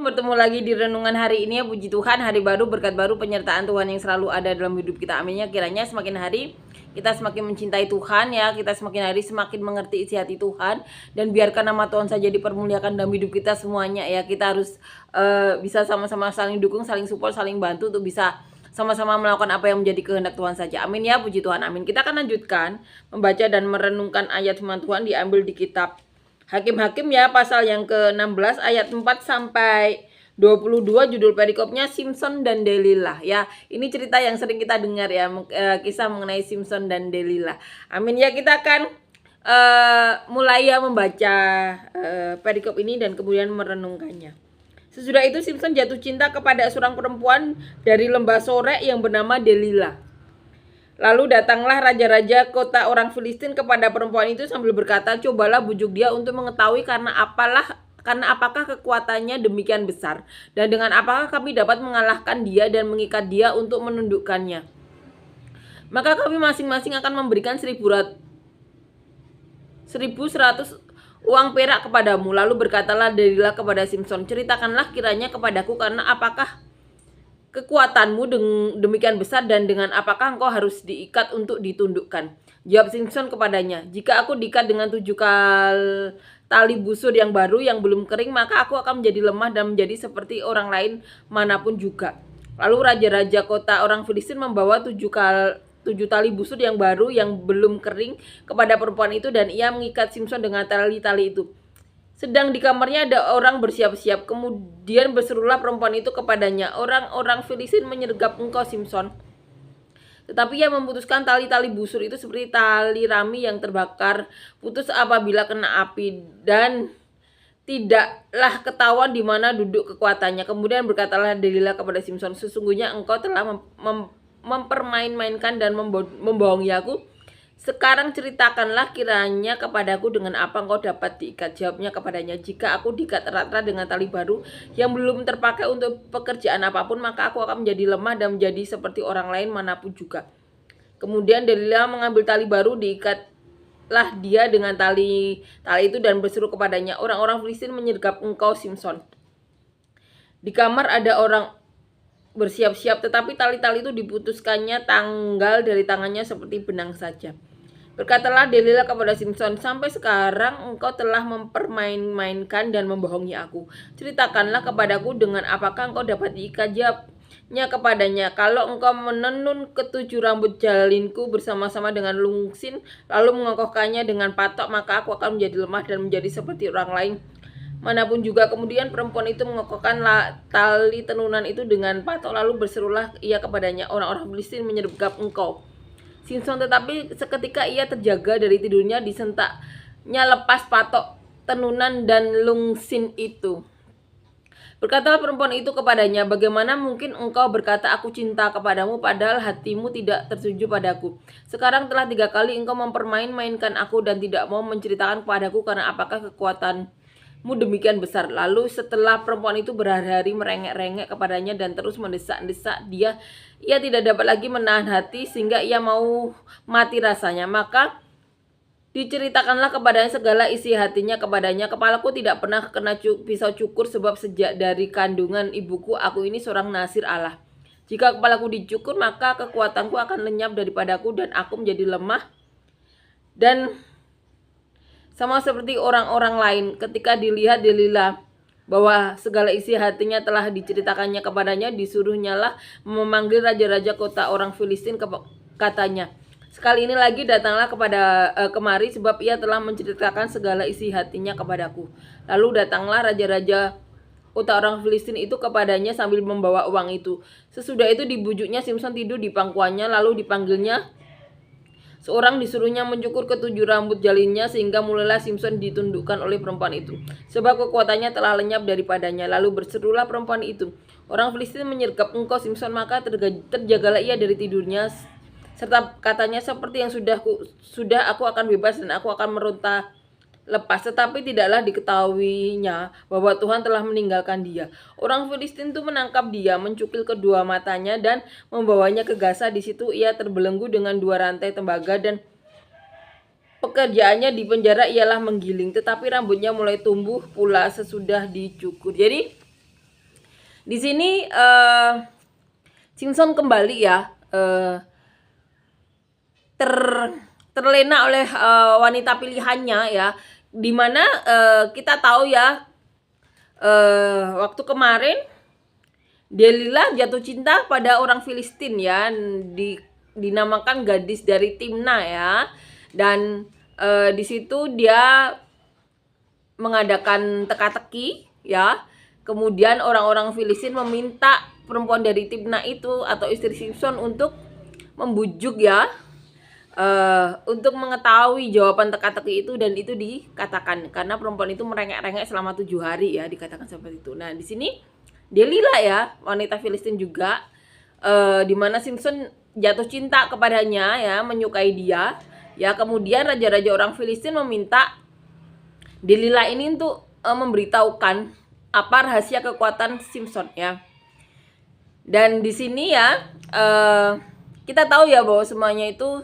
bertemu lagi di renungan hari ini ya. Puji Tuhan, hari baru, berkat baru, penyertaan Tuhan yang selalu ada dalam hidup kita. Aminnya. Kiranya semakin hari kita semakin mencintai Tuhan ya, kita semakin hari semakin mengerti isi hati Tuhan, dan biarkan nama Tuhan saja dipermuliakan dalam hidup kita semuanya ya. Kita harus bisa sama-sama saling dukung, saling support, saling bantu untuk bisa sama-sama melakukan apa yang menjadi kehendak Tuhan saja. Amin ya, puji Tuhan, amin. Kita akan lanjutkan membaca dan merenungkan ayat firman Tuhan diambil di kitab Hakim-Hakim ya, pasal yang ke-16 ayat 4 sampai 22. Judul perikopnya Simson dan Delila ya. Ini cerita yang sering kita dengar ya, kisah mengenai Simson dan Delila. Amin ya. Kita akan mulai ya membaca perikop ini dan kemudian merenungkannya. Sesudah itu Simson jatuh cinta kepada seorang perempuan dari lembah Sorek yang bernama Delila. Lalu datanglah raja-raja kota orang Filistin kepada perempuan itu sambil berkata, cobalah bujuk dia untuk mengetahui karena apakah kekuatannya demikian besar, dan dengan apakah kami dapat mengalahkan dia dan mengikat dia untuk menundukkannya. Maka kami masing-masing akan memberikan 1.100 uang perak kepadamu. Lalu berkatalah Delila kepada Simson, ceritakanlah kiranya kepadaku karena apakah kekuatanmu demikian besar, dan dengan apakah engkau harus diikat untuk ditundukkan? Jawab Simson kepadanya, jika aku diikat dengan 7 tali busur yang baru yang belum kering, maka aku akan menjadi lemah dan menjadi seperti orang lain manapun juga. Lalu raja-raja kota orang Filistin membawa 7 tali busur yang baru yang belum kering kepada perempuan itu, dan ia mengikat Simson dengan tali-tali itu. Sedang di kamarnya ada orang bersiap-siap. Kemudian berserulah perempuan itu kepadanya, orang-orang Filistin menyergap engkau Simson. Tetapi ia memutuskan tali-tali busur itu seperti tali rami yang terbakar, putus apabila kena api, dan tidaklah ketahuan di mana duduk kekuatannya. Kemudian berkatalah Delila kepada Simson, sesungguhnya engkau telah mempermain-mainkan dan membohongi aku. Sekarang ceritakanlah kiranya kepadaku dengan apa engkau dapat diikat. Jawabnya kepadanya, jika aku diikat erat-erat dengan tali baru yang belum terpakai untuk pekerjaan apapun, maka aku akan menjadi lemah dan menjadi seperti orang lain manapun juga. Kemudian Delila mengambil tali baru, diikatlah dia dengan tali itu dan berseru kepadanya, orang-orang Filistin menyergap engkau Simson. Di kamar ada orang bersiap-siap, tetapi tali-tali itu diputuskannya tanggal dari tangannya seperti benang saja. Berkatalah Delila kepada Simson, sampai sekarang engkau telah mempermain-mainkan dan membohongi aku. Ceritakanlah kepadaku dengan apakah engkau dapat diikat. Jawabnya kepadanya, kalau engkau menenun ketujuh rambut jalinku bersama-sama dengan lungsin, lalu mengokohkannya dengan patok, maka aku akan menjadi lemah dan menjadi seperti orang lain manapun juga. Kemudian perempuan itu mengokohkan tali tenunan itu dengan patok, lalu berserulah ia kepadanya, orang-orang Filistin menyergap engkau Simson. Tetapi seketika ia terjaga dari tidurnya, disentaknya lepas patok tenunan dan lungsin itu. Berkatalah perempuan itu kepadanya, bagaimana mungkin engkau berkata aku cinta kepadamu, padahal hatimu tidak tertuju padaku. Sekarang telah 3 kali engkau mempermain-mainkan aku dan tidak mau menceritakan kepadaku karena apakah kekuatanmu demikian besar. Lalu setelah perempuan itu berhari-hari merengek-rengek kepadanya dan terus mendesak-desak dia, ia tidak dapat lagi menahan hati sehingga ia mau mati rasanya. Maka diceritakanlah kepadanya segala isi hatinya kepadanya, kepalaku tidak pernah kena pisau cukur, sebab sejak dari kandungan ibuku aku ini seorang nasir Allah. Jika kepalaku dicukur, maka kekuatanku akan lenyap daripadaku dan aku menjadi lemah dan sama seperti orang-orang lain. Ketika dilihat Delila bahwa segala isi hatinya telah diceritakannya kepadanya, disuruhnyalah memanggil raja-raja kota orang Filistin. Katanya, sekali ini lagi datanglah kemari, sebab ia telah menceritakan segala isi hatinya kepadaku. Lalu datanglah raja-raja kota orang Filistin itu kepadanya sambil membawa uang itu. Sesudah itu dibujuknya Simson tidur di pangkuannya, lalu dipanggilnya seorang, disuruhnya mencukur ketujuh rambut jalinnya, sehingga mulailah Simson ditundukkan oleh perempuan itu, sebab kekuatannya telah lenyap daripadanya. Lalu berserulah perempuan itu, orang Filistin menyergap engkau Simson. Maka terjagalah ia dari tidurnya, serta katanya, seperti yang sudah aku akan bebas dan aku akan meronta lepas. Tetapi tidaklah diketahuinya bahwa Tuhan telah meninggalkan dia. Orang Filistin itu menangkap dia, mencukil kedua matanya dan membawanya ke Gaza. Di situ ia terbelenggu dengan 2 rantai tembaga, dan pekerjaannya di penjara ialah menggiling, tetapi rambutnya mulai tumbuh pula sesudah dicukur. Jadi Di sini Simpson kembali ya terlena oleh wanita pilihannya ya, dimana kita tahu ya waktu kemarin Delila jatuh cinta pada orang Filistin ya, dinamakan gadis dari Timna ya, dan di situ dia mengadakan teka-teki ya. Kemudian orang-orang Filistin meminta perempuan dari Timna itu atau istri Simpson untuk membujuk ya, untuk mengetahui jawaban teka-teki itu, dan itu dikatakan karena perempuan itu merengek-rengek selama 7 hari ya, dikatakan seperti itu. Nah, di sini Delila ya, wanita Filistin juga, di mana Simpson jatuh cinta kepadanya ya, menyukai dia ya. Kemudian raja-raja orang Filistin meminta Delila ini untuk memberitahukan apa rahasia kekuatan Simpson ya. Dan di sini ya kita tahu ya bahwa semuanya itu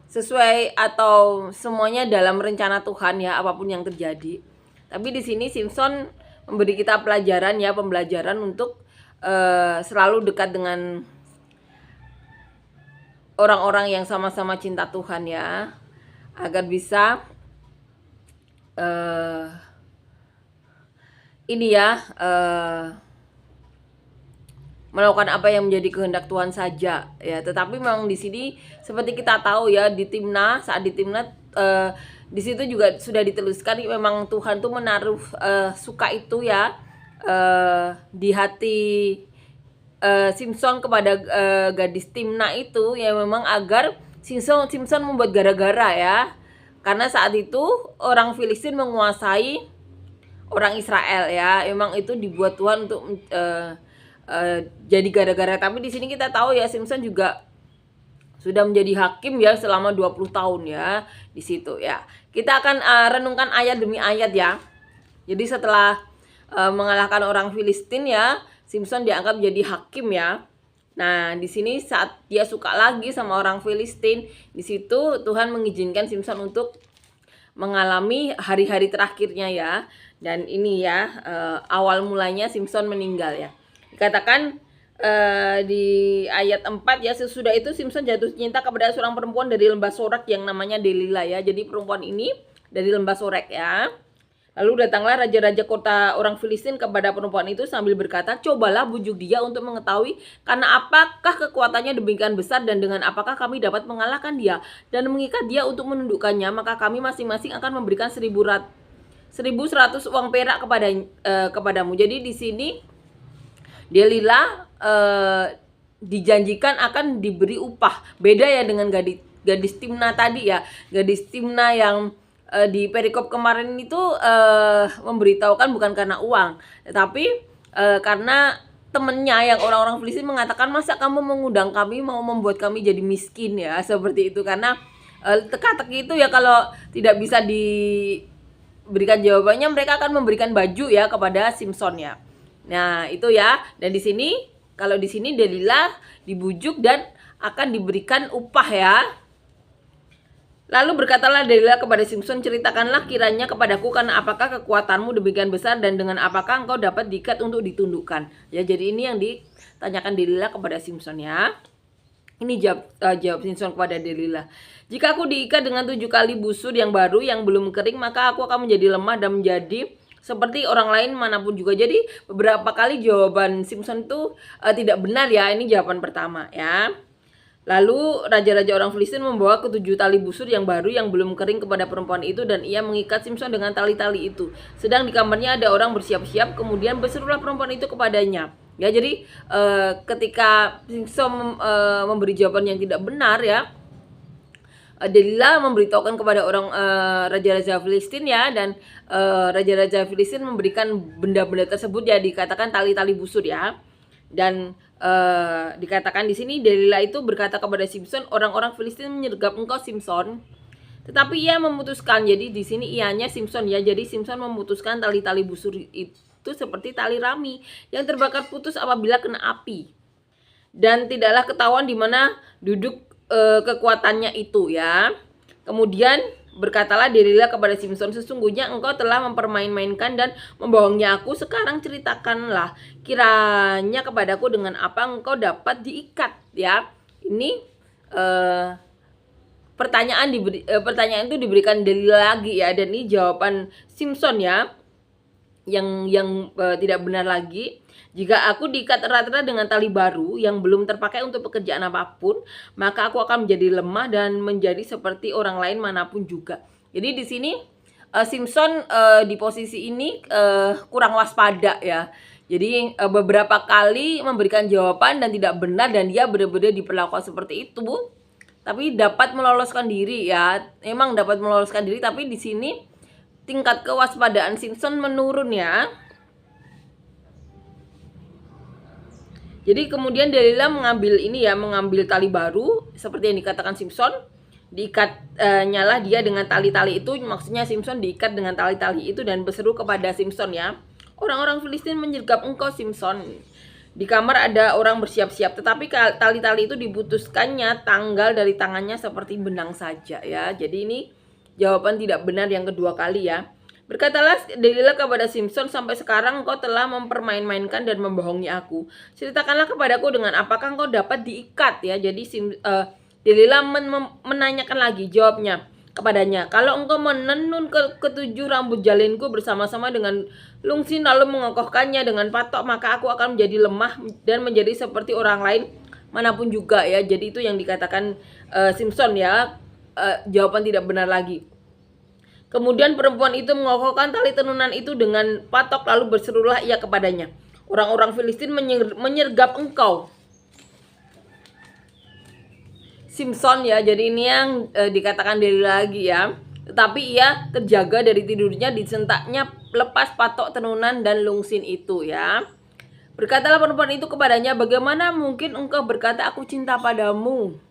sesuai atau semuanya dalam rencana Tuhan ya, apapun yang terjadi. Tapi di sini Simpson memberi kita pelajaran ya, pembelajaran untuk selalu dekat dengan orang-orang yang sama-sama cinta Tuhan ya, agar bisa ini ya melakukan apa yang menjadi kehendak Tuhan saja ya. Tetapi memang di sini seperti kita tahu ya, di Timna, saat di Timna di situ juga sudah dituliskan memang Tuhan tuh menaruh suka itu ya di hati Simpson kepada gadis Timna itu ya, memang agar Simpson membuat gara-gara ya, karena saat itu orang Filistin menguasai orang Israel ya. Memang itu dibuat Tuhan untuk jadi gara-gara. Tapi di sini kita tahu ya, Simpson juga sudah menjadi hakim ya selama 20 tahun ya di situ ya. Kita akan renungkan ayat demi ayat ya. Jadi setelah mengalahkan orang Filistin ya, Simpson dianggap jadi hakim ya. Nah, di sini saat dia suka lagi sama orang Filistin, di situ Tuhan mengizinkan Simpson untuk mengalami hari-hari terakhirnya ya. Dan ini ya awal mulanya Simpson meninggal ya. Dikatakan di ayat 4 ya, sesudah itu Simpson jatuh cinta kepada seorang perempuan dari lembah Sorek yang namanya Delila ya. Jadi perempuan ini dari lembah Sorek ya. Lalu datanglah raja-raja kota orang Filistin kepada perempuan itu sambil berkata, cobalah bujuk dia untuk mengetahui karena apakah kekuatannya demikian besar dan dengan apakah kami dapat mengalahkan dia dan mengikat dia untuk menundukkannya, maka kami masing-masing akan memberikan 1.100 uang perak kepadamu. Jadi di sini Delila dijanjikan akan diberi upah. Beda ya dengan gadis Timna tadi ya. Gadis Timna yang di perikop kemarin itu memberitahukan bukan karena uang, tetapi karena temennya yang orang-orang Filistin mengatakan, masa kamu mengundang kami, mau membuat kami jadi miskin ya, seperti itu. Karena teka-teki itu ya, kalau tidak bisa diberikan jawabannya, mereka akan memberikan baju ya kepada Simpson ya. Nah itu ya. Dan di sini, kalau di sini Delila dibujuk dan akan diberikan upah ya. Lalu berkatalah Delila kepada Simpson, ceritakanlah kiranya kepadaku karena apakah kekuatanmu demikian besar dan dengan apakah engkau dapat diikat untuk ditundukkan. Ya, jadi ini yang ditanyakan Delila kepada Simpson ya. Ini jawab Simpson kepada Delila. Jika aku diikat dengan 7 kali busur yang baru yang belum kering, maka aku akan menjadi lemah dan menjadi seperti orang lain manapun juga. Jadi beberapa kali jawaban Simpson itu tidak benar ya. Ini jawaban pertama ya. Lalu raja-raja orang Filistin membawa ke-7 tali busur yang baru yang belum kering kepada perempuan itu, dan ia mengikat Simpson dengan tali-tali itu. Sedang di kamarnya ada orang bersiap-siap, kemudian berserulah perempuan itu kepadanya. Ya, jadi ketika Simpson memberi jawaban yang tidak benar ya, Delila memberitahukan kepada orang raja-raja Filistin ya, dan raja-raja Filistin memberikan benda-benda tersebut ya, dikatakan tali-tali busur ya. Dan dikatakan di sini Delila itu berkata kepada Simpson, orang-orang Filistin menyergap engkau Simpson. Tetapi ia memutuskan, jadi di sini ianya Simpson ya. Jadi Simpson memutuskan tali-tali busur itu seperti tali rami yang terbakar putus apabila kena api. Dan tidaklah ketahuan di mana duduk kekuatannya itu ya. Kemudian Berkatalah Delila kepada Simson, sesungguhnya engkau telah mempermain-mainkan dan membohongi aku. Sekarang ceritakanlah kiranya kepadaku dengan apa engkau dapat diikat. Ya, ini pertanyaan itu diberikan Delila lagi ya, dan ini jawaban Simson ya, yang tidak benar lagi. Jika aku diikat erat-erat dengan tali baru yang belum terpakai untuk pekerjaan apapun, maka aku akan menjadi lemah dan menjadi seperti orang lain manapun juga. Jadi di sini Simson di posisi ini kurang waspada ya. Jadi beberapa kali memberikan jawaban dan tidak benar, dan dia benar-benar diperlakukan seperti itu. Tapi dapat meloloskan diri ya. Emang dapat meloloskan diri, tapi di sini tingkat kewaspadaan Simson menurun ya. Jadi kemudian Delila mengambil tali baru seperti yang dikatakan Simson, diikat dia dengan tali-tali itu. Maksudnya Simson diikat dengan tali-tali itu dan berseru kepada Simson ya, orang-orang Filistin menyergap engkau Simson. Di kamar ada orang bersiap-siap, tetapi tali-tali itu diputuskannya tanggal dari tangannya seperti benang saja ya. Jadi ini jawaban tidak benar yang kedua kali ya. Berkatalah Delila kepada Simson, sampai sekarang engkau telah mempermain-mainkan dan membohongi aku. Ceritakanlah kepadaku dengan apakah engkau dapat diikat ya. Jadi Delila menanyakan lagi, jawabnya kepadanya, kalau engkau menenun ketujuh rambut jalinku bersama-sama dengan lungsin lalu mengokohkannya dengan patok, maka aku akan menjadi lemah dan menjadi seperti orang lain manapun juga ya. Jadi itu yang dikatakan Simson ya. Jawaban tidak benar lagi. Kemudian perempuan itu mengokohkan tali tenunan itu dengan patok, lalu berserulah ia kepadanya, orang-orang Filistin menyergap engkau Simson ya. Jadi ini yang dikatakan Delila lagi ya. Tetapi ia terjaga dari tidurnya, disentaknya lepas patok tenunan dan lungsin itu ya. Berkatalah perempuan itu kepadanya, bagaimana mungkin engkau berkata aku cinta padamu,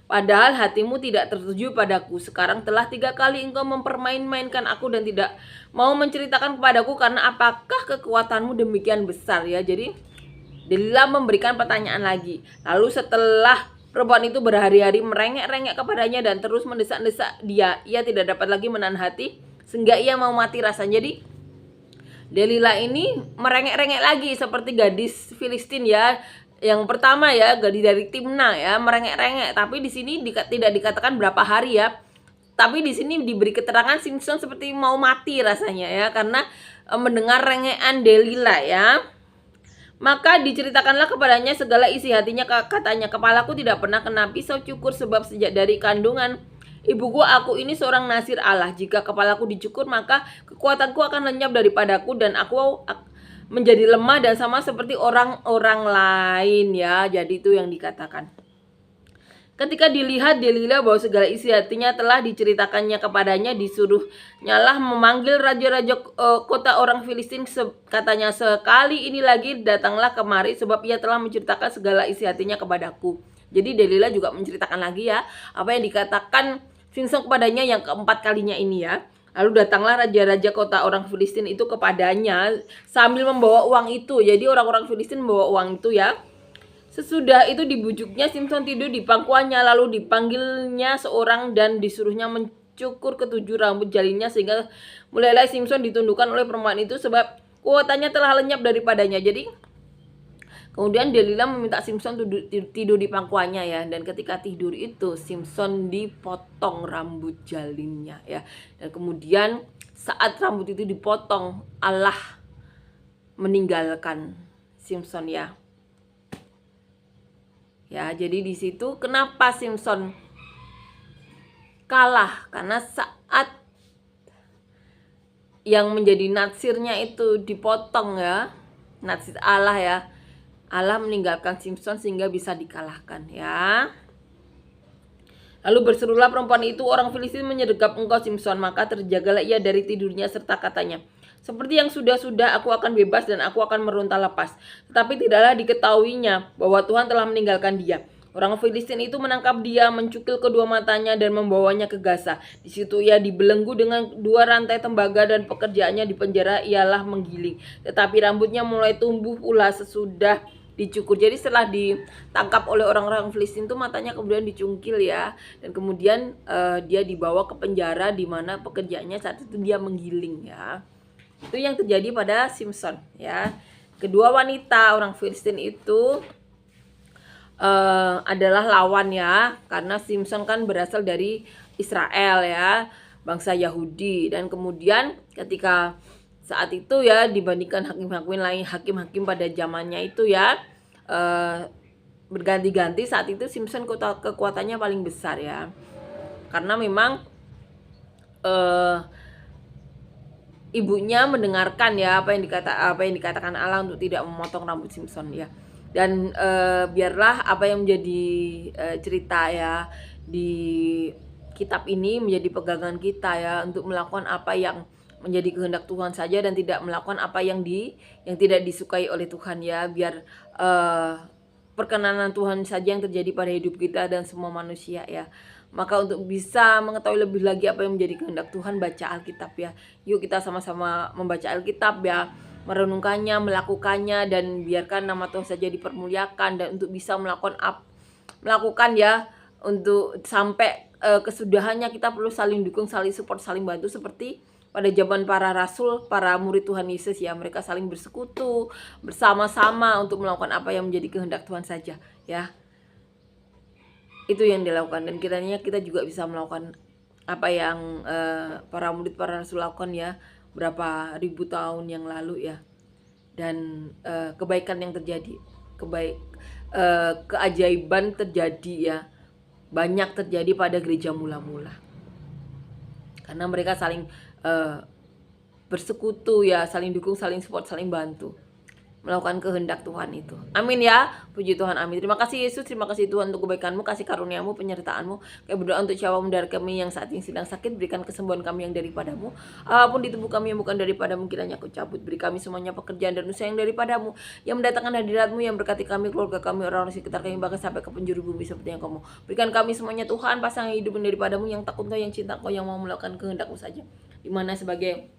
padahal hatimu tidak tertuju padaku. Sekarang telah 3 kali engkau mempermain-mainkan aku dan tidak mau menceritakan kepadaku, karena apakah kekuatanmu demikian besar ya. Jadi Delila memberikan pertanyaan lagi. Lalu setelah perempuan itu berhari-hari merengek-rengek kepadanya dan terus mendesak-desak dia, ia tidak dapat lagi menahan hati sehingga ia mau mati rasanya. Jadi Delila ini merengek-rengek lagi seperti gadis Filistin ya. Yang pertama ya, gadis dari Timna ya, merengek-rengek. Tapi di sini tidak dikatakan berapa hari ya. Tapi di sini diberi keterangan Simson seperti mau mati rasanya ya, karena mendengar rengekan Delila ya. Maka diceritakanlah kepadanya segala isi hatinya, katanya, kepalaku tidak pernah kena pisau cukur, sebab sejak dari kandungan ibuku aku ini seorang nazir Allah. Jika kepalaku dicukur, maka kekuatanku akan lenyap daripadaku dan aku menjadi lemah dan sama seperti orang-orang lain ya. Jadi itu yang dikatakan. Ketika dilihat Delila bahwa segala isi hatinya telah diceritakannya kepadanya, disuruhnyalah memanggil raja-raja kota orang Filistin. Katanya, sekali ini lagi datanglah kemari, sebab ia telah menceritakan segala isi hatinya kepadaku. Jadi Delila juga menceritakan lagi ya apa yang dikatakan Simson kepadanya yang keempat kalinya ini ya. Lalu datanglah raja-raja kota orang Filistin itu kepadanya sambil membawa uang itu. Jadi orang-orang Filistin membawa uang itu ya. Sesudah itu dibujuknya Simson tidur di pangkuannya, lalu dipanggilnya seorang dan disuruhnya mencukur ketujuh rambut jalinnya, sehingga mulailah Simson ditundukkan oleh perempuan itu sebab kuotanya telah lenyap daripadanya. Jadi kemudian Delila meminta Simson tidur di pangkuannya ya, dan ketika tidur itu Simson dipotong rambut jalinnya ya. Dan kemudian saat rambut itu dipotong, Allah meninggalkan Simson ya. Ya, jadi di situ kenapa Simson kalah? Karena saat yang menjadi natsirnya itu dipotong ya, natsir Allah ya, Allah meninggalkan Simson sehingga bisa dikalahkan ya. Lalu berserulah perempuan itu, orang Filistin menyergap engkau Simson. Maka terjagalah ia dari tidurnya serta katanya, seperti yang sudah-sudah aku akan bebas dan aku akan meronta lepas. Tetapi tidaklah diketahuinya bahwa Tuhan telah meninggalkan dia. Orang Filistin itu menangkap dia, mencukil kedua matanya dan membawanya ke Gaza. Di situ ia dibelenggu dengan 2 rantai tembaga dan pekerjaannya di penjara ialah menggiling. Tetapi rambutnya mulai tumbuh pula sesudah dicukur. Jadi setelah ditangkap oleh orang-orang Filistin itu matanya kemudian dicungkil ya, dan kemudian dia dibawa ke penjara di mana pekerjaannya saat itu dia menggiling ya. Itu yang terjadi pada Simpson ya. Kedua wanita orang Filistin itu adalah lawan ya, karena Simpson kan berasal dari Israel ya, bangsa Yahudi. Dan kemudian ketika saat itu ya, dibandingkan hakim-hakim lain, hakim-hakim pada zamannya itu ya, berganti-ganti, saat itu Simpson kekuatannya paling besar ya, karena memang ibunya mendengarkan ya apa yang dikatakan Allah untuk tidak memotong rambut Simpson ya. Dan biarlah apa yang menjadi cerita ya di kitab ini menjadi pegangan kita ya, untuk melakukan apa yang menjadi kehendak Tuhan saja dan tidak melakukan apa yang tidak disukai oleh Tuhan ya. Biar perkenanan Tuhan saja yang terjadi pada hidup kita dan semua manusia ya. Maka untuk bisa mengetahui lebih lagi apa yang menjadi kehendak Tuhan, baca Alkitab ya. Yuk kita sama-sama membaca Alkitab ya, merenungkannya, melakukannya, dan biarkan nama Tuhan saja dipermuliakan. Dan untuk bisa melakukan ya, untuk sampai kesudahannya kita perlu saling dukung, saling support, saling bantu, seperti pada zaman para rasul, para murid Tuhan Yesus ya, mereka saling bersekutu bersama-sama untuk melakukan apa yang menjadi kehendak Tuhan saja ya. Itu yang dilakukan, dan kiranya kita juga bisa melakukan apa yang para murid, para rasul lakukan ya, berapa ribu tahun yang lalu ya. Dan kebaikan yang terjadi, keajaiban terjadi ya, banyak terjadi pada gereja mula-mula, karena mereka saling bersekutu ya, saling dukung, saling support, saling bantu melakukan kehendak Tuhan itu. Amin ya. Puji Tuhan, amin. Terima kasih Yesus, terima kasih Tuhan untuk kebaikan-Mu, kasih karunia-Mu, penyertaan-Mu. Kami berdoa untuk siapa dari kami yang saat ini sedang sakit, berikan kesembuhan kami yang daripada-Mu. Apapun di tubuh kami yang bukan daripada-Mu, kiranya Kau cabut. Beri kami semuanya pekerjaan dan usaha yang daripada-Mu, yang mendatangkan hadirat-Mu, yang berkati kami, keluarga kami, orang-orang sekitar kami, bahkan sampai ke penjuru bumi seperti yang Kau mau. Berikan kami semuanya Tuhan, pasangan hidup yang daripada-Mu, yang takut Kau, yang cinta Kau, yang mau melakukan kehendak-Mu saja. Dimana sebagai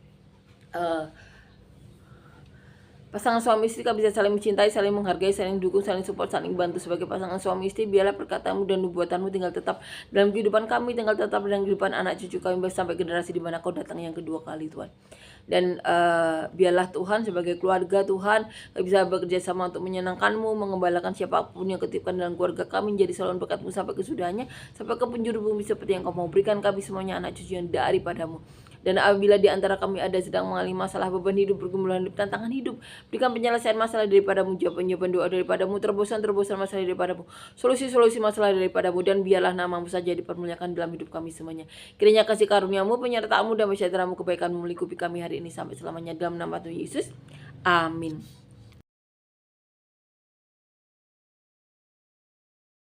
pasangan suami istri kami bisa saling mencintai, saling menghargai, saling dukung, saling support, saling bantu. Sebagai pasangan suami istri, biarlah perkataanmu dan nubuatanmu tinggal tetap dalam kehidupan kami, tinggal tetap dalam kehidupan anak cucu kami, sampai generasi di mana Kau datang yang kedua kali Tuhan. Dan biarlah Tuhan sebagai keluarga Tuhan kami bisa bekerja sama untuk menyenangkan-Mu, mengembalakan siapapun yang ketipkan dalam keluarga kami, menjadi saluran berkat-Mu sampai kesudahannya, sampai ke penjuru bumi seperti yang Kau mau. Berikan kami semuanya anak cucu yang daripada-Mu. Dan apabila di antara kami ada sedang mengalami masalah, beban hidup, pergumulan hidup, tantangan hidup, berikan penyelesaian masalah daripada-Mu, jawaban-jawaban doa daripada-Mu, terobosan-terobosan masalah daripada-Mu, solusi-solusi masalah daripada-Mu, dan biarlah nama-Mu saja dipermuliakan dalam hidup kami semuanya. Kiranya kasih karunia-Mu, penyertaan-Mu, dan sejahtera-Mu, kebaikan-Mu melingkupi kami hari ini sampai selamanya, dalam nama Tuhan Yesus. Amin.